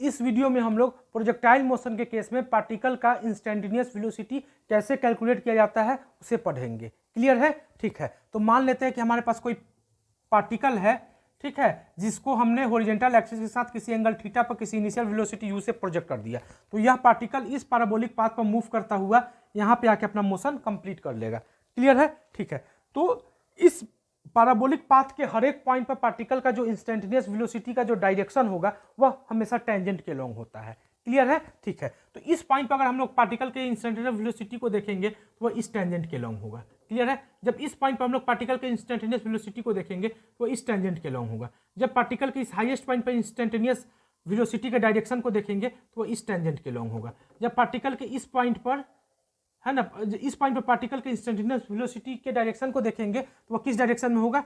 इस वीडियो में हम लोग प्रोजेक्टाइल मोशन के केस में पार्टिकल का इंस्टेंटेनियस वेलोसिटी कैसे कैलकुलेट किया जाता है उसे पढ़ेंगे। क्लियर है? ठीक है। तो मान लेते हैं कि हमारे पास कोई पार्टिकल है, ठीक है, जिसको हमने हॉरिजॉन्टल एक्सिस के साथ किसी एंगल थीटा पर किसी इनिशियल वेलोसिटी u से प्रोजेक्ट कर दिया। तो यह पार्टिकल इस पैराबोलिक पाथ पर मूव करता हुआ यहाँ पे आके अपना मोशन कंप्लीट कर लेगा। क्लियर है? ठीक है। तो इस पैराबोलिक पाथ के हर एक पॉइंट पर पार्टिकल का जो इंस्टेंटेनियस वेलोसिटी का जो डायरेक्शन होगा वह हमेशा टेंजेंट के लॉन्ग होता है। क्लियर है? ठीक है। तो इस पॉइंट पर अगर हम लोग पार्टिकल के इंस्टेंटेनियस वेलोसिटी को देखेंगे तो वह इस टेंजेंट के लॉन्ग होगा। क्लियर है? जब इस पॉइंट पर हम लोग पार्टिकल के इंस्टेंटेनियस वेलोसिटी को देखेंगे तो इस टेंजेंट के लॉन्ग होगा। जब पार्टिकल के इस हाईएस्ट पॉइंट पर इंस्टेंटेनियस वेलोसिटी के डायरेक्शन को देखेंगे तो वह इस टेंजेंट के लॉन्ग होगा। जब पार्टिकल के इस पॉइंट पर है ना, इस पॉइंट पर पार्टिकल के इंस्टेंटेनियस वेलोसिटी के डायरेक्शन को देखेंगे तो वह किस डायरेक्शन में होगा?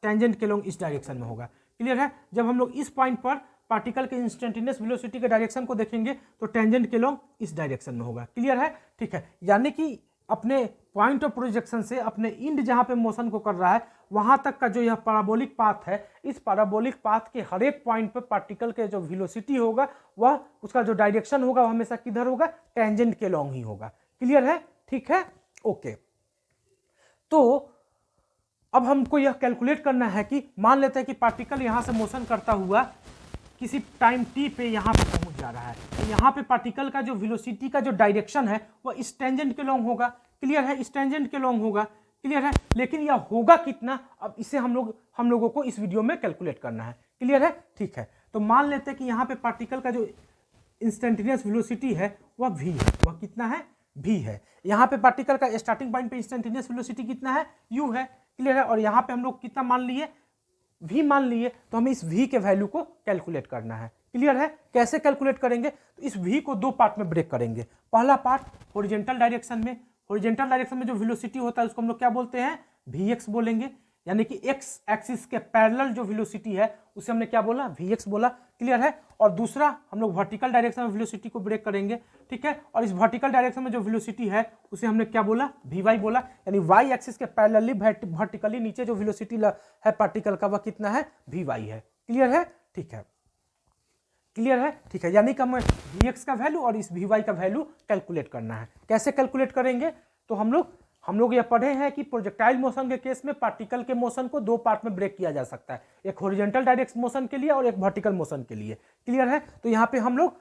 टेंजेंट के लॉन्ग इस डायरेक्शन में होगा। क्लियर है? जब हम लोग इस पॉइंट पर पार्टिकल के इंस्टेंटेनियस वेलोसिटी के डायरेक्शन को देखेंगे तो टेंजेंट के लॉन्ग इस डायरेक्शन में होगा। क्लियर है? ठीक है। यानी कि अपने पॉइंट ऑफ प्रोजेक्शन से अपने इंड जहां पे मोशन को कर रहा है वहां तक का जो यह पैराबोलिक पाथ है, इस पैराबोलिक पाथ के हर एक पॉइंट पर पार्टिकल के जो वेलोसिटी होगा वह उसका जो डायरेक्शन होगा वह हमेशा किधर होगा? टेंजेंट के लॉन्ग ही होगा। क्लियर है? ठीक है, ओके। तो अब हमको यह कैलकुलेट करना है कि मान लेते हैं कि पार्टिकल यहां से मोशन करता हुआ किसी टाइम t पे यहां पे पहुंच जा रहा है, तो यहां पे पार्टिकल का जो वेलोसिटी का जो डायरेक्शन है वह इस टेंजेंट के लॉन्ग होगा। क्लियर है? इस टेंजेंट के लॉन्ग होगा। क्लियर है? लेकिन यह होगा कितना, अब इसे हम लोगों को इस वीडियो में कैलकुलेट करना है। क्लियर है? ठीक है। तो मान लेते हैं कि यहाँ पे पार्टिकल का जो इंस्टेंटेनियस वेलोसिटी है वह v है। वह कितना है? v है। यहाँ पे पार्टिकल का स्टार्टिंग पॉइंट पे इंस्टेंटेनियस वेलोसिटी कितना है? u है। क्लियर है? और यहाँ पे हम लोग कितना मान लिए? v मान लिए। तो हमें इस v के वैल्यू को कैलकुलेट करना है। क्लियर है? कैसे कैलकुलेट करेंगे? तो इस v को दो पार्ट में ब्रेक करेंगे। पहला पार्ट हॉरिजॉन्टल डायरेक्शन में, हॉरिजॉन्टल डायरेक्शन में जो वेलोसिटी होता है उसको हम लोग क्या बोलते हैं? vx बोलेंगे। यानी कि x एक्सिस के पैरेलल जो वेलोसिटी है उसे हमने क्या बोला? vx बोला। क्लियर है? और दूसरा हम लोग वर्टिकल डायरेक्शन में वेलोसिटी को ब्रेक करेंगे। ठीक है? और इस वर्टिकल डायरेक्शन में जो वेलोसिटी है उसे हमने क्या बोला? vy बोला। यानी y एक्सिस के पैरेलली वर्टिकली नीचे जो वेलोसिटी है पार्टिकल का वह कितना है? vy है। क्लियर है? ठीक है। क्लियर है? ठीक है। यानी कि हमें vx का वैल्यू और इस vy का वैल्यू कैलकुलेट करना है। कैसे कैलकुलेट करेंगे? तो हम लोग यह पढ़े हैं कि प्रोजेक्टाइल मोशन के केस में पार्टिकल के मोशन को दो पार्ट में ब्रेक किया जा सकता है, एक हॉरिजॉन्टल डायरेक्ट मोशन के लिए और एक वर्टिकल मोशन के लिए। क्लियर है? तो यहाँ पे हम लोग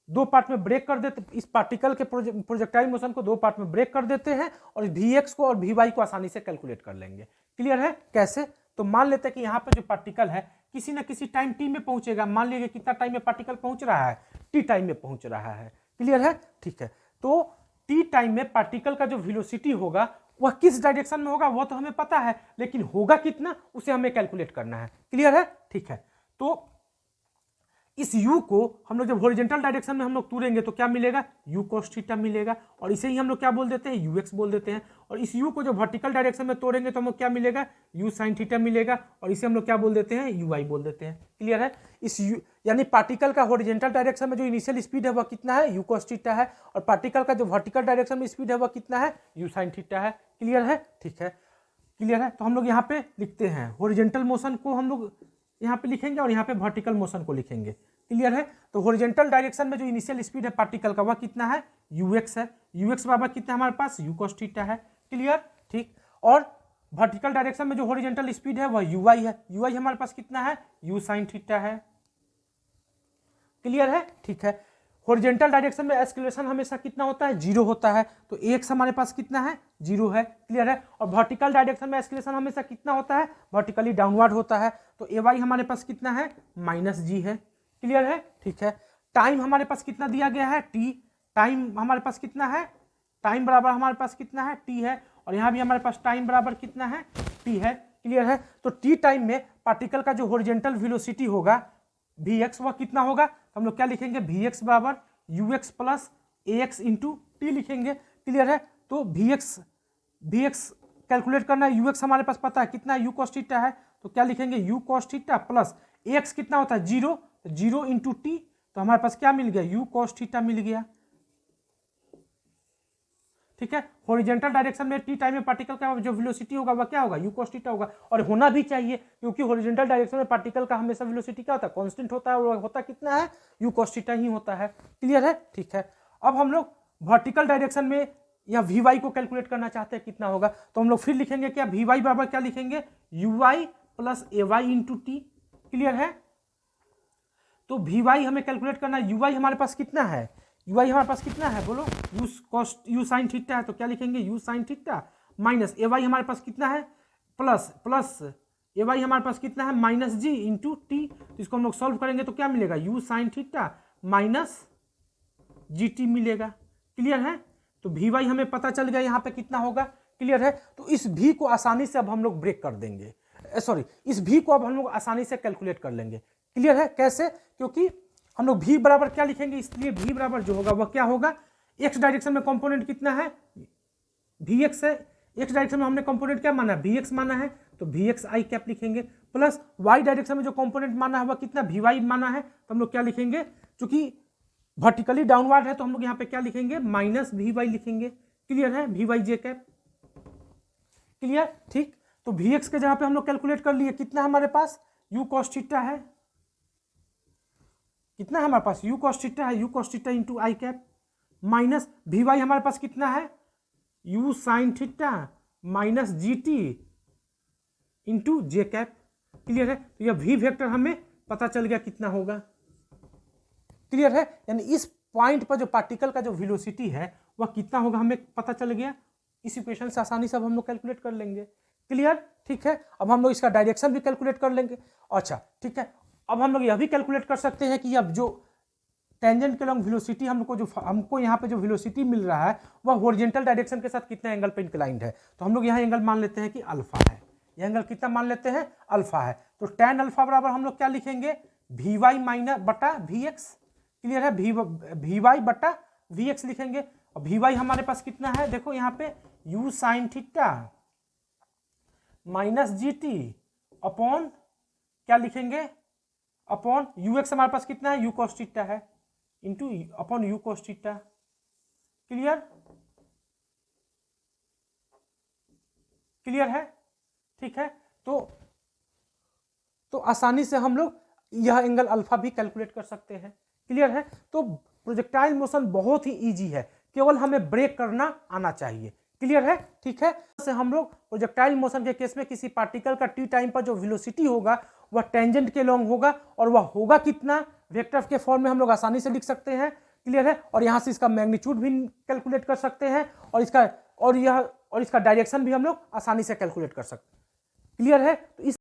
दो पार्ट में ब्रेक कर देते, इस पार्टिकल के प्रोजेक्टाइल मोशन को दो पार्ट में ब्रेक कर देते हैं और vx को और vy को आसानी से कैलकुलेट कर लेंगे। क्लियर है? कैसे? तो मान लेते हैं कि यहाँ पर जो पार्टिकल है किसी न किसी टाइम t में पहुंचेगा। मान लीजिए कितना टाइम में पार्टिकल पहुंच रहा है? t टाइम में पहुंच रहा है। क्लियर है? ठीक है। तो t टाइम में पार्टिकल का जो वेलोसिटी होगा वह किस डायरेक्शन में होगा वह तो हमें पता है, लेकिन होगा कितना उसे हमें कैलकुलेट करना है। क्लियर है? ठीक है। तो इस u को हम लोग जब हॉरिजॉन्टल डायरेक्शन में हम लोग तोड़ेंगे तो क्या मिलेगा? u cos थीटा मिलेगा। और इसे ही हम लोग क्या बोल देते हैं? ux बोल देते हैं। और इस u को जब वर्टिकल डायरेक्शन में तोड़ेंगे तो हम लोग क्या मिलेगा? u sin थीटा मिलेगा। और इसे हम लोग क्या बोल देते हैं? ui बोल देते हैं। क्लियर है? इस u यानी पार्टिकल का हॉरिजॉन्टल डायरेक्शन में जो इनिशियल स्पीड है वह कितना है? u cos थीटा है। और पार्टिकल का जो वर्टिकल डायरेक्शन में स्पीड है वह कितना है? u sin थीटा है। क्लियर है? ठीक है। क्लियर है? तो हम लोग यहाँ पे लिखते हैं हॉरिजॉन्टल मोशन को हम लोग यहाँ पे लिखेंगे और यहाँ पे वर्टिकल मोशन को लिखेंगे। क्लियर है? तो हॉरिजॉन्टल डायरेक्शन में जो इनिशियल स्पीड है पार्टिकल का वह कितना है? ux है। ux बराबर कितना है हमारे पास? u cos थीटा है। क्लियर? ठीक। और वर्टिकल डायरेक्शन में जो हॉरिजॉन्टल स्पीड है वह uy है। uy हमारे पास कितना है? u sin थीटा है। क्लियर है? ठीक है। हॉरिजॉन्टल डायरेक्शन में एक्सेलरेशन हमेशा कितना होता है? 0 होता है। तो x हमारे पास कितना है? 0 है। क्लियर है? और वर्टिकल डायरेक्शन में एक्सेलरेशन हमेशा कितना होता है? वर्टिकली डाउनवर्ड होता है। तो ay हमारे पास कितना है? -g है। क्लियर है? ठीक है। टाइम हमारे पास कितना दिया गया है? t। टाइम हमारे पास कितना है? टाइम बराबर हमारे पास कितना है? t है। और यहाँ भी हमारे पास टाइम बराबर कितना है? t है। क्लियर है? तो t टाइम में पार्टिकल का जो हॉरिजॉन्टल वेलोसिटी होगा vx वह कितना होगा? तो हम लोग क्या लिखेंगे? vx बराबर ux plus ax into T लिखेंगे। क्लियर है? तो vx कैलकुलेट करना है। ux हमारे पास पता है कितना है? u cos थीटा है। तो क्या लिखेंगे? u cos theta plus ax कितना होता है? 0। तो 0 इंटू टी। तो हमारे पास क्या मिल गया? u cos थीटा मिल गया। ठीक है। हॉरिजॉन्टल डायरेक्शन में टी टाइम में पार्टिकल का जो वेलोसिटी होगा वह क्या होगा, यू कॉस थीटा होगा, और होना भी चाहिए क्योंकि हॉरिजॉन्टल डायरेक्शन में पार्टिकल का हमेशा वेलोसिटी क्या होता है, कांस्टेंट होता है, और होता कितना है, यू कॉस थीटा ही होता है। क्लियर है, ठीक है। अब हम लोग वर्टिकल डायरेक्शन में या वी वाई को कैलकुलेट करना चाहते हैं कितना होगा, तो हम लोग फिर लिखेंगे क्या, वी वाई बराबर क्या लिखेंगे, U Y plus A Y into T. Clear है, तो वी वाई हमें कैलकुलेट करना है, यू वाई हमारे पास कितना है, यू वाई हमारे पास कितना है बोलो, U cos U sine theta है, तो क्या लिखेंगे, U sine theta minus A Y हमारे पास कितना है, प्लस ए वाई हमारे पास कितना है, माइनस जी इंटू टी। तो इसको हम लोग सॉल्व करेंगे तो क्या मिलेगा, you sine theta minus G T मिलेगा। क्लियर है, तो वी वाई हमें पता चल गया यहाँ पे कितना होगा। क्लियर है, तो इस भी को आसानी से अब हम लोग ब्रेक कर देंगे, सॉरी इस भी को अब हम लोग आसानी से कैलकुलेट कर लेंगे। क्लियर है, कैसे, क्योंकि हम लोग भी बराबर क्या लिखेंगे, इसलिए भी बराबर जो होगा वह क्या होगा, एक्स डायरेक्शन में कंपोनेंट कितना है, वी एक्स है, एक्स डायरेक्शन में हमने कंपोनेंट क्या माना, वी एक्स माना है, तो वी एक्स आई कैप लिखेंगे, प्लस वाई डायरेक्शन में जो कंपोनेंट माना है वह कितना, वी वाई माना है, तो हम लोग क्या लिखेंगे, चूंकि वर्टिकली डाउनवर्ड है तो हम लोग यहाँ पे क्या लिखेंगे, माइनस वी वाई लिखेंगे। क्लियर है, V Y J cap. Clear, ठीक, तो वी एक्स के जगह पे हम लोग कैलकुलेट कर लिए, कितना हमारे पास, यू कॉस थीटा है, कितना है हमारे पास, यू कॉस थीटा है, U cos theta into I cap, minus V Y हमारे पास कितना है, U sine theta minus G T into J cap. Clear है, तो यह वी वेक्टर हमें पता चल गया कितना होगा। क्लियर है, यानी इस पॉइंट पर जो पार्टिकल का जो वेलोसिटी है वह कितना होगा हमें पता चल गया, इस इक्वेशन से आसानी से अब हम लोग कैलकुलेट कर लेंगे। क्लियर, ठीक है, अब हम लोग इसका डायरेक्शन भी कैलकुलेट कर लेंगे। अच्छा ठीक है, अब हम लोग यह भी कैलकुलेट कर सकते हैं कि अब जो टेंजेंट के लॉन्ग वेलोसिटी हमको यहाँ पे जो वेलोसिटी मिल रहा है वह हॉरिजॉन्टल डायरेक्शन के साथ कितना एंगल पे इंक्लाइंड है, तो हम लोग यहाँ एंगल मान लेते हैं कि अल्फा है, यह एंगल कितना मान लेते हैं, अल्फा है, तो tan अल्फा बराबर हम लोग क्या लिखेंगे, वी वाई माइनस बटा वी एक्स। क्लियर है, वी वाई बटा वी एक्स लिखेंगे, और वी वाई हमारे पास कितना है, देखो यहाँ पे you sine theta minus G T upon क्या लिखेंगे, अपॉन यू एक्स हमारे पास कितना है, यू कॉस थीटा है into upon you cos theta. Clear, clear है, ठीक है, तो आसानी से हम लोग यह एंगल अल्फा भी कैलकुलेट कर सकते हैं। क्लियर है, तो प्रोजेक्टाइल मोशन बहुत ही इजी है, केवल हमें ब्रेक करना आना चाहिए। क्लियर है, ठीक है, से हम लोग प्रोजेक्टाइल मोशन के केस में किसी पार्टिकल का टी टाइम पर जो वेलोसिटी होगा वह टेंजेंट के लॉन्ग होगा, और वह होगा कितना, वेक्टर के फॉर्म में हम लोग आसानी से लिख सकते हैं। क्लियर है, और यहाँ से इसका मैग्नीट्यूड भी कैलकुलेट कर सकते हैं, और इसका डायरेक्शन भी हम लोग आसानी से कैलकुलेट कर सकते हैं। क्लियर है, तो इस